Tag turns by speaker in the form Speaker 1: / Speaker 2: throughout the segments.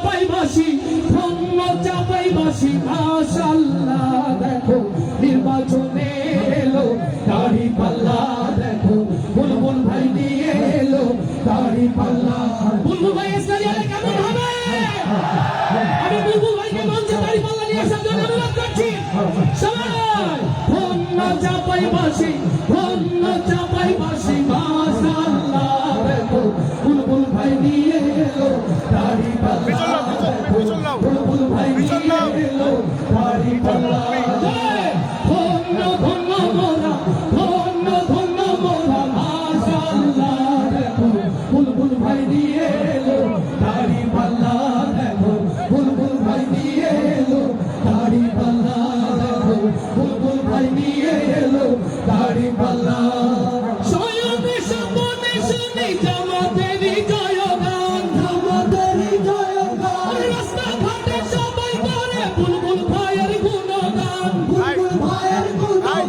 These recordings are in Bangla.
Speaker 1: চাপাইবাসী ধন্য চাপাইবাসী মাশাআল্লাহ দেখো নির্বাচনে এলো দাড়ি পাল্লা দেখো বুলবুল ভাই নিয়ে এলো দাড়ি পাল্লা বুলবুল ভাই ইসলামিয়ালে কেমন হবে আমি বুলবুল ভাইকে মঞ্চে দাড়ি পাল্লা নিয়ে আসার জন্য অনুরোধ করছি সবাই ধন্য চাপাইবাসী মাশাআল্লাহ দেখো বুলবুল ভাই নিয়ে এলো দাড়ি পাল্লা বুলবুল ভাই নিয়ে এলো দাড়ি পাল্লা ধন্য ধন্য মোরা ধন্য ধন্য মোরা মাশাআল্লাহ দেখো বুলবুল ভাই নিয়ে এলো দাড়ি পাল্লা দেখো বুলবুল ভাই নিয়ে এলো দাড়ি পাল্লা দেখো বুলবুল ভাই নিয়ে এলো দাড়ি পাল্লা শয়নে স্বপ্নে শুনি জামাতেরই জয়গান জামাতেরই জয়গান রাস্তা ঘাটে সবাই করে বুলবুল ভাইয়ের গুণগান বুলবুল ভাইয়ের গুণগান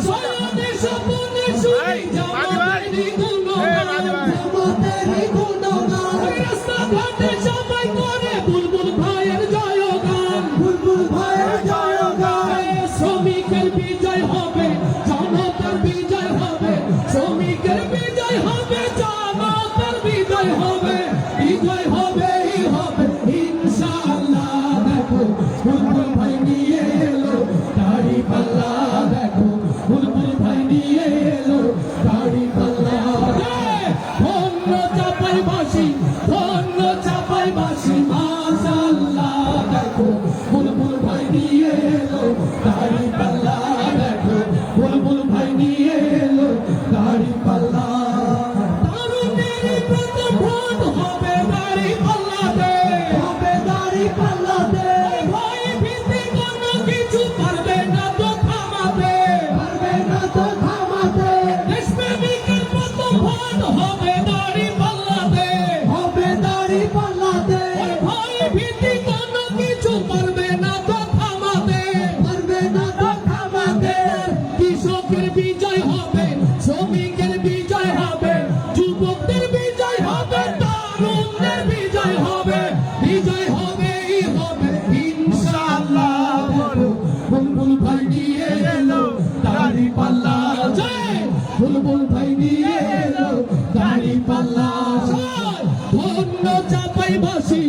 Speaker 1: শয়নে স্বপ্নে শুনি জামাতেরই গুণগান জামাতেরই গুণগান রাস্তা ঘাটে সবাই করে বুলবুল ভাইয়ের জয়গান বুলবুল ভাইয়ের জয়গান শ্রমিকের বিজয় হবে জনতার বিজয় হবে শ্রমিকের বিজয় হবে জনতার বিজয় হবে বিজয় হবেই হবে ইনশাআল্লাহ দেখো বুলবুল ভাই নিয়ে এলো দাড়ি পাল্লা দেখো বুলবুল ভাই নিয়ে এলো দাড়ি পাল্লা ধন্য চাপাইবাসী মাশাআল্লাহ দেখো বুলবুল ভাই নিয়ে এলো দাড়ি পাল্লা দেখো বুলবুল ভাই নিয়ে এলো দাড়ি পাল্লা তরুণের প্রথম ভোট হবে দাড়ি পাল্লাতে হবে দাড়ি পাল্লাতে ভাই ভীতি কোনো কিছু পারবে না তো থামাতে দেশপ্রেমিকের প্রথম ভোট হবে দাড়ি পাল্লাতে হবে দাড়ি পাল্লাতে ভাই ভীতি কোনো কিছু পারবে না তো থামাতে কৃষকের বিজয় হবে শ্রমিকের বিজয় হবে যুবকদের বিজয় হবে তরুণদের বিজয় হবে ইনশাআল্লাহ বুলবুল ভাই নিয়ে এলো দাড়ি পাল্লা জয় বুলবুল ভাই নিয়ে এলো দাড়ি পাল্লা ধন্য চাপাইবাসী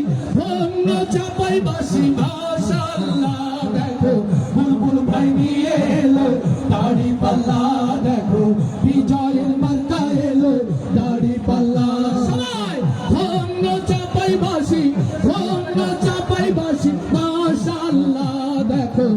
Speaker 1: মাশাআল্লাহ দেখো বুলবুল ভাই নিয়ে এলো দাড়ি পাল্লা দেখো বিজয়ের মার্কা এলো দাড়ি পাল্লা সবাই ধন্য চাপাইবাসী মাশাআল্লাহ দেখো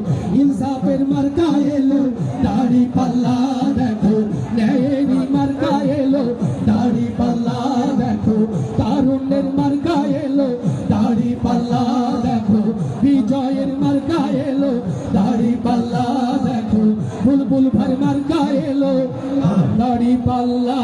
Speaker 1: ইনসাফের মার্কা এলো দাড়ি পাল্লা দেখো ন্যায়েরই মার্কা এলো দাড়ি পাল্লা দেখো তারুণ্যের মার্কা এলো দাড়ি পাল্লা দেখো বিজয়ের মার্কা এলো দাড়ি পাল্লা দেখো বুলবুল ভাই মার্কা এলো দাড়ি পাল্লা